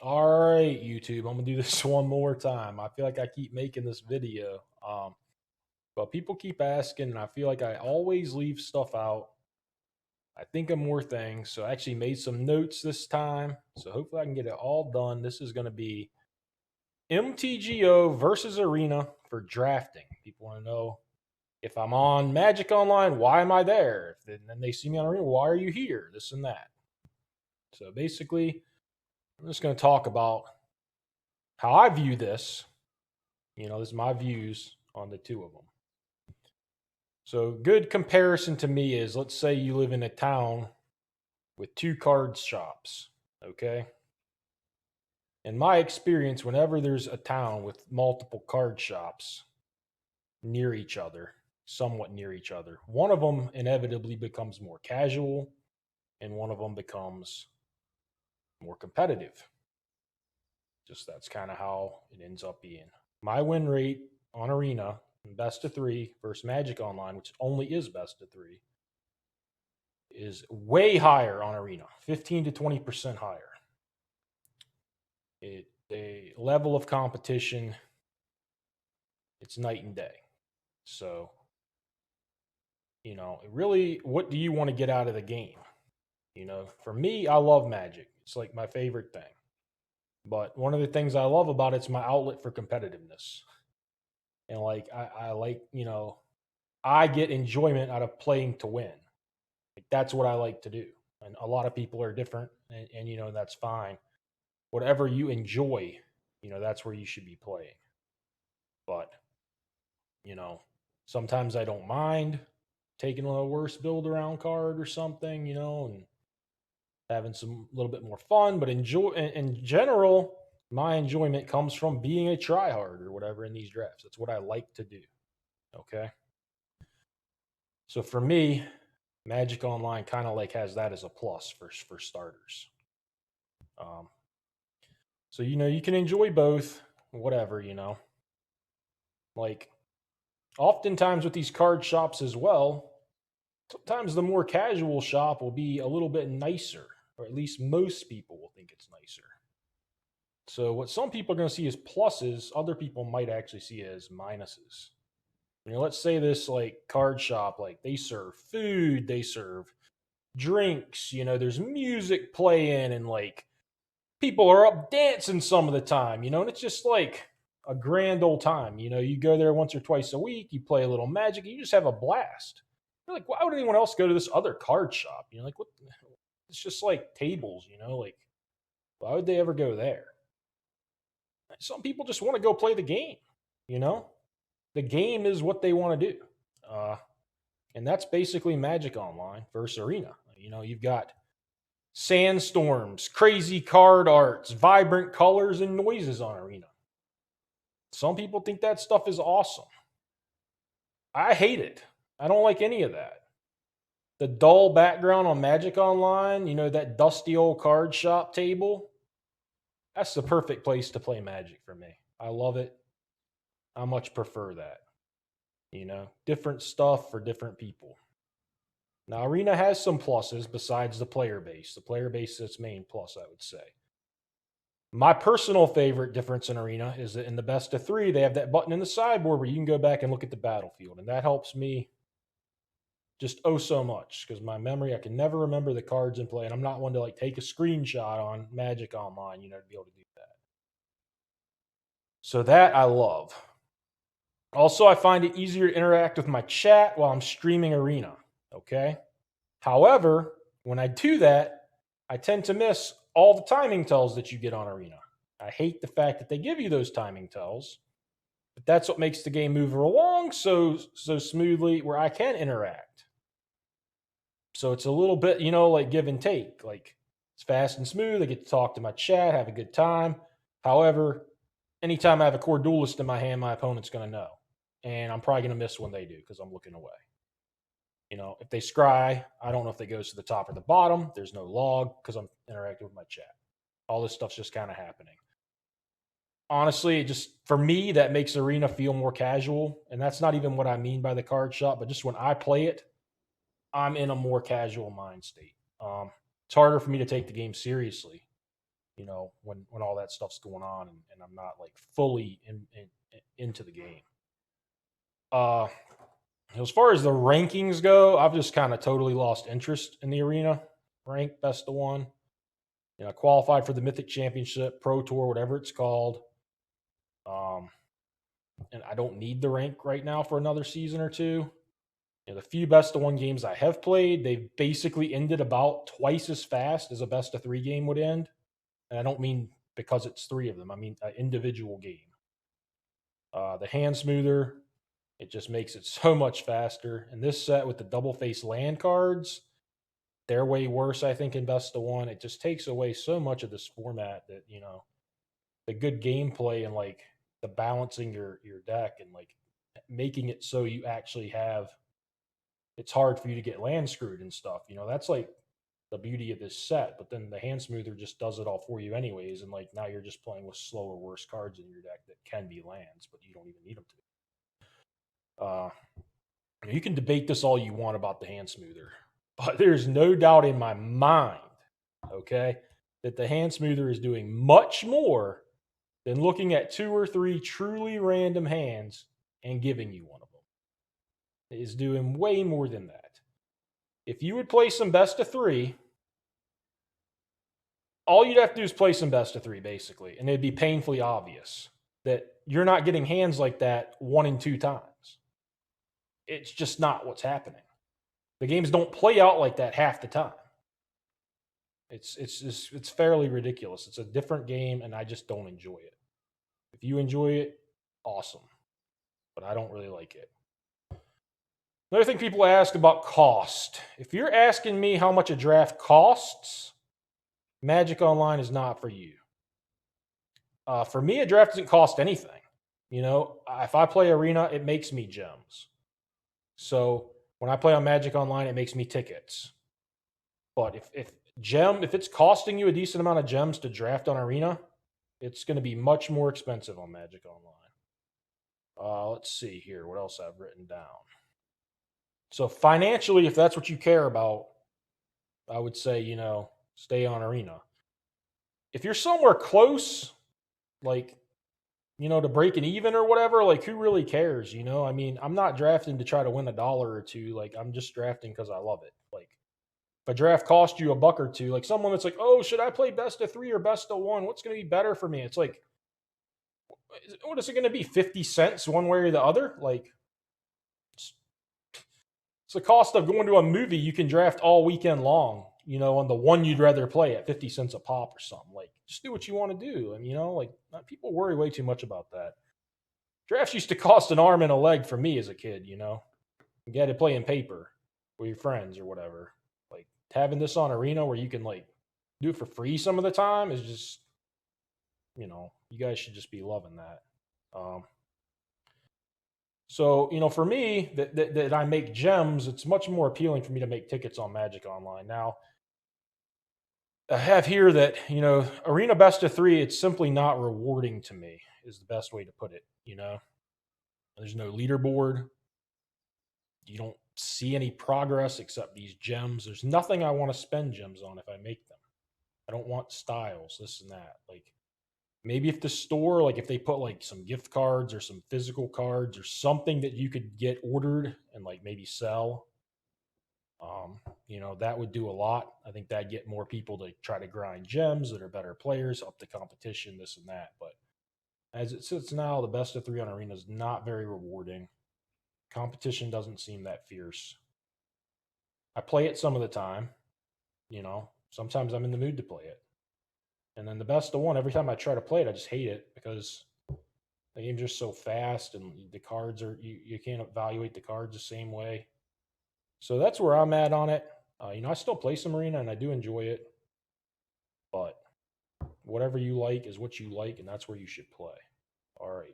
All right, YouTube. I'm gonna do this one more time. I feel like I keep making this video, but people keep asking, and I feel like I always leave stuff out. I think of more things, so I actually made some notes this time. So hopefully I can get it all done. This is gonna be MTGO versus Arena for drafting. People want to know if I'm on Magic Online, why am I there? If then they see me on Arena, why are you here? This and that. So basically, I'm just going to talk about how I view this. This is my views on the two of them. So, good comparison to me is, let's say you live in a town with two card shops. Okay. In my experience, whenever there's a town with multiple card shops near each other, somewhat near each other, one of them inevitably becomes more casual and one of them becomes more competitive. Just that's kind of how it ends up being. My win rate on Arena, best of three versus Magic Online, which only is best of three, is way higher on Arena, 15 to 20% higher. A level of competition, it's night and day. So, really, what do you want to get out of the game? For me, I love Magic. It's like my favorite thing. But one of the things I love about it's my outlet for competitiveness. And like I like, I get enjoyment out of playing to win. Like that's what I like to do. And a lot of people are different and that's fine. Whatever you enjoy, that's where you should be playing. But, you know, sometimes I don't mind taking a worse build around card or something, and having some a little bit more fun. But in general, my enjoyment comes from being a tryhard or whatever in these drafts. That's what I like to do. Okay. So for me, Magic Online kind of like has that as a plus for starters. Um, so you can enjoy both, whatever. Like oftentimes with these card shops as well. Sometimes the more casual shop will be a little bit nicer, or at least most people will think it's nicer. So what some people are going to see as pluses, other people might actually see as minuses. Let's say this like card shop, like they serve food, they serve drinks, there's music playing and like people are up dancing some of the time, and it's just like a grand old time. You go there once or twice a week, you play a little Magic, you just have a blast. You're like, why would anyone else go to this other card shop? Like what? It's just like tables, like why would they ever go there? Some people just want to go play the game. You know, the game is what they want to do, uh, and that's basically Magic Online versus Arena. You've got sandstorms, crazy card arts, vibrant colors, and noises on Arena. Some people think that stuff is awesome. I hate it. I don't like any of that. The dull background on Magic Online, that dusty old card shop table, that's the perfect place to play Magic for me. I love it. I much prefer that. Different stuff for different people. Now, Arena has some pluses besides the player base. The player base is its main plus, I would say. My personal favorite difference in Arena is that in the best of three, they have that button in the sideboard where you can go back and look at the battlefield. And that helps me just oh so much because my memory, I can never remember the cards in play. And I'm not one to like take a screenshot on Magic Online, to be able to do that. So that I love. Also, I find it easier to interact with my chat while I'm streaming Arena. Okay. However, when I do that, I tend to miss all the timing tells that you get on Arena. I hate the fact that they give you those timing tells, but that's what makes the game move along so smoothly where I can interact. So it's a little bit, like give and take. Like it's fast and smooth. I get to talk to my chat, have a good time. However, anytime I have a core duelist in my hand, my opponent's going to know. And I'm probably going to miss when they do because I'm looking away. If they scry, I don't know if they goes to the top or the bottom. There's no log because I'm interacting with my chat. All this stuff's just kind of happening. Honestly, it just for me that makes Arena feel more casual, and that's not even what I mean by the card shop. But just when I play it, I'm in a more casual mind state. It's harder for me to take the game seriously. when all that stuff's going on and I'm not like fully into the game. Uh, as far as the rankings go, I've just kind of totally lost interest in the arena rank best of one. I qualified for the Mythic Championship, Pro Tour, whatever it's called. Um, and I don't need the rank right now for another season or two. The few best of one games I have played, they've basically ended about twice as fast as a best of three game would end. And I don't mean because it's three of them. I mean an individual game. The hand smoother, it just makes it so much faster. And this set with the double face land cards, they're way worse, I think, in best of one. It just takes away so much of this format that, the good gameplay and like the balancing your deck and like making it so you actually have it's hard for you to get land screwed and stuff. That's like the beauty of this set. But then the hand smoother just does it all for you anyways. And like now you're just playing with slower, worse cards in your deck that can be lands, but you don't even need them to be. You can debate this all you want about the hand smoother, but there's no doubt in my mind, okay, that the hand smoother is doing much more than looking at 2 or 3 truly random hands and giving you one of them. It is doing way more than that. If you would play some best of 3, all you'd have to do is play some best of 3, basically, and it'd be painfully obvious that you're not getting hands like that 1 and 2 times. It's just not what's happening. The games don't play out like that half the time. It's fairly ridiculous. It's a different game, and I just don't enjoy it. If you enjoy it, awesome, but I don't really like it. Another thing people ask about cost. If you're asking me how much a draft costs, Magic Online is not for you. For me, a draft doesn't cost anything. If I play Arena, it makes me gems. So when I play on Magic Online, it makes me tickets. But if it's costing you a decent amount of gems to draft on Arena, it's going to be much more expensive on Magic Online. Let's see here. What else I've written down? So financially, if that's what you care about, I would say, stay on Arena. If you're somewhere close, like, to break an even or whatever, like, who really cares? I mean, I'm not drafting to try to win $1 or $2. Like, I'm just drafting because I love it. Like, if a draft cost you $1 or $2, like someone that's like, oh, should I play best of 3 or best of 1? What's going to be better for me? It's like, what is it going to be? 50 cents one way or the other? Like, it's the cost of going to a movie you can draft all weekend long, on the one you'd rather play at 50 cents a pop or something. Like, just do what you want to do. And, like, people worry way too much about that. Drafts used to cost an arm and a leg for me as a kid, You had to play in paper with your friends or whatever. Like, having this on Arena where you can, like, do it for free some of the time is just, you guys should just be loving that. So, for me, that I make gems, it's much more appealing for me to make tickets on Magic Online. Now, I have here that, Arena Best of 3, it's simply not rewarding to me, is the best way to put it. There's no leaderboard. You don't see any progress except these gems. There's nothing I want to spend gems on if I make them. I don't want styles, this and that. Like, maybe if the store, like if they put like some gift cards or some physical cards or something that you could get ordered and like maybe sell, that would do a lot. I think that'd get more people to try to grind gems that are better players, up the competition, this and that. But as it sits now, the best of 3 on Arena is not very rewarding. Competition doesn't seem that fierce. I play it some of the time, sometimes I'm in the mood to play it. And then the best of 1, every time I try to play it, I just hate it because the game's just so fast and the cards are, you can't evaluate the cards the same way. So that's where I'm at on it. I still play some Arena and I do enjoy it. But whatever you like is what you like, and that's where you should play. All right.